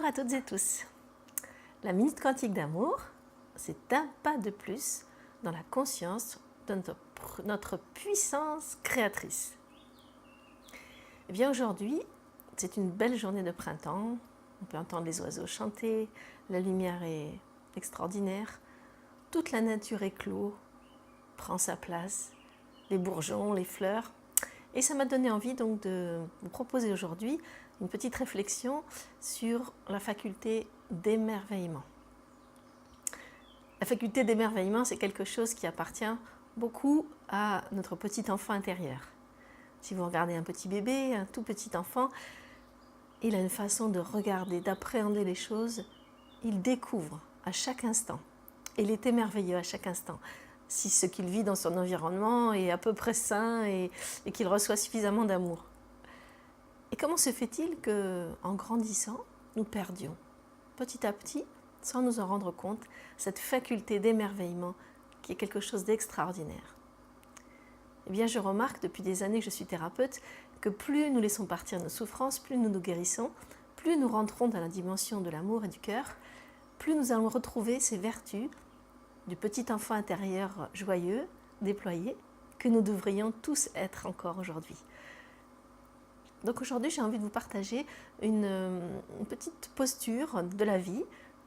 à toutes et tous. La Minute Quantique d'Amour, c'est un pas de plus dans la conscience de notre puissance créatrice. Et bien aujourd'hui, c'est une belle journée de printemps. On peut entendre les oiseaux chanter, la lumière est extraordinaire, toute la nature éclot, prend sa place, les bourgeons, les fleurs. Et ça m'a donné envie donc de vous proposer aujourd'hui une petite réflexion sur la faculté d'émerveillement. La faculté d'émerveillement, c'est quelque chose qui appartient beaucoup à notre petit enfant intérieur. Si vous regardez un petit bébé, un tout petit enfant, il a une façon de regarder, d'appréhender les choses. Il découvre à chaque instant. Et il est émerveilleux à chaque instant. Si ce qu'il vit dans son environnement est à peu près sain et qu'il reçoit suffisamment d'amour. Et comment se fait-il qu'en grandissant, nous perdions petit à petit, sans nous en rendre compte, cette faculté d'émerveillement qui est quelque chose d'extraordinaire? Eh bien, je remarque depuis des années que je suis thérapeute que plus nous laissons partir nos souffrances, plus nous nous guérissons, plus nous rentrons dans la dimension de l'amour et du cœur, plus nous allons retrouver ces vertus du petit enfant intérieur joyeux, déployé, que nous devrions tous être encore aujourd'hui. Donc aujourd'hui, j'ai envie de vous partager une petite posture de la vie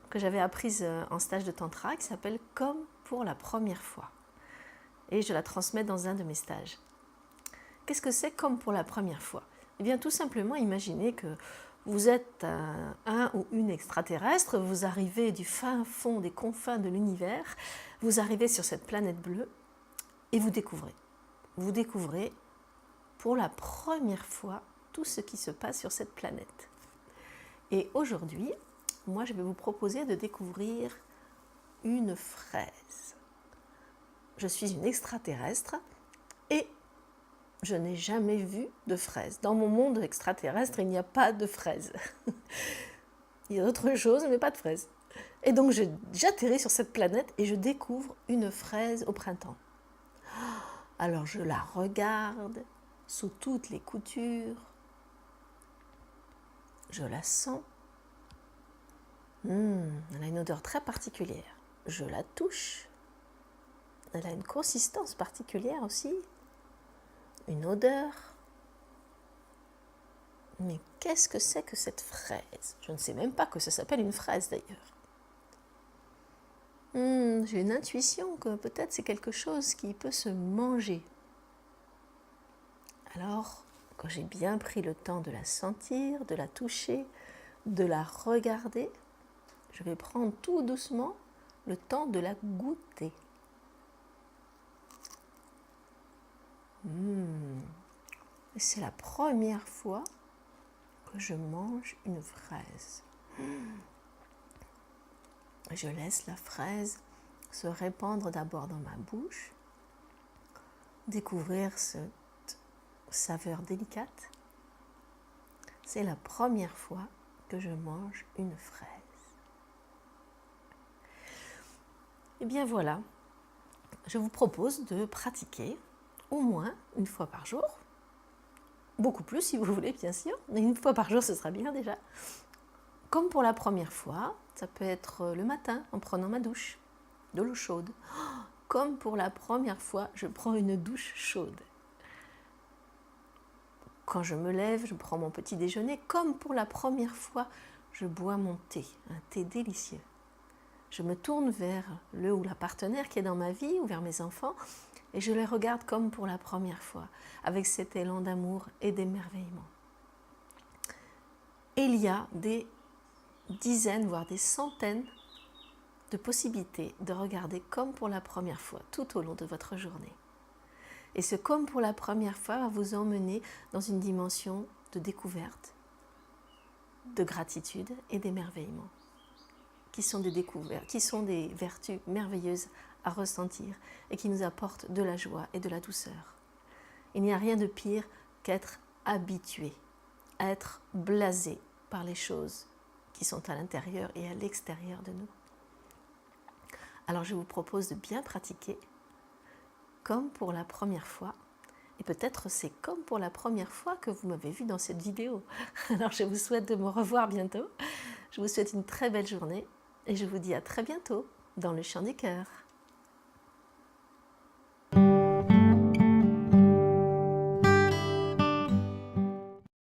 que j'avais apprise en stage de tantra qui s'appelle « Comme pour la première fois ». Et je la transmets dans un de mes stages. Qu'est-ce que c'est « Comme pour la première fois » ? Eh bien, tout simplement, imaginez que vous êtes un ou une extraterrestre, vous arrivez du fin fond des confins de l'univers, vous arrivez sur cette planète bleue et vous découvrez. Vous découvrez pour la première fois tout ce qui se passe sur cette planète. Et aujourd'hui, moi, je vais vous proposer de découvrir une fraise. Je suis une extraterrestre et je n'ai jamais vu de fraise. Dans mon monde extraterrestre, il n'y a pas de fraise. Il y a d'autres choses, mais pas de fraise. Et donc, j'atterris sur cette planète et je découvre une fraise au printemps. Alors, je la regarde sous toutes les coutures. Je la sens. Elle a une odeur très particulière. Je la touche. Elle a une consistance particulière aussi. Une odeur. Mais qu'est-ce que c'est que cette fraise? Je ne sais même pas que ça s'appelle une fraise d'ailleurs. J'ai une intuition que peut-être c'est quelque chose qui peut se manger. Alors, quand j'ai bien pris le temps de la sentir, de la toucher, de la regarder, je vais prendre tout doucement le temps de la goûter. C'est la première fois que je mange une fraise. Je laisse la fraise se répandre d'abord dans ma bouche, découvrir cette saveur délicate. C'est la première fois que je mange une fraise. Et bien voilà, je vous propose de pratiquer au moins une fois par jour. Beaucoup plus si vous voulez, bien sûr, mais une fois par jour, ce sera bien déjà. Comme pour la première fois, ça peut être le matin en prenant ma douche, de l'eau chaude. Comme pour la première fois, je prends une douche chaude. Quand je me lève, je prends mon petit déjeuner. Comme pour la première fois, je bois mon thé, un thé délicieux. Je me tourne vers le ou la partenaire qui est dans ma vie ou vers mes enfants et je les regarde comme pour la première fois, avec cet élan d'amour et d'émerveillement. Et il y a des dizaines, voire des centaines de possibilités de regarder comme pour la première fois tout au long de votre journée. Et ce comme pour la première fois va vous emmener dans une dimension de découverte, de gratitude et d'émerveillement, qui sont des découvertes, qui sont des vertus merveilleuses à ressentir et qui nous apportent de la joie et de la douceur. Il n'y a rien de pire qu'être habitué, être blasé par les choses qui sont à l'intérieur et à l'extérieur de nous. Alors je vous propose de bien pratiquer comme pour la première fois. Et peut-être c'est comme pour la première fois que vous m'avez vu dans cette vidéo. Alors je vous souhaite de me revoir bientôt. Je vous souhaite une très belle journée et je vous dis à très bientôt dans le chant du cœur.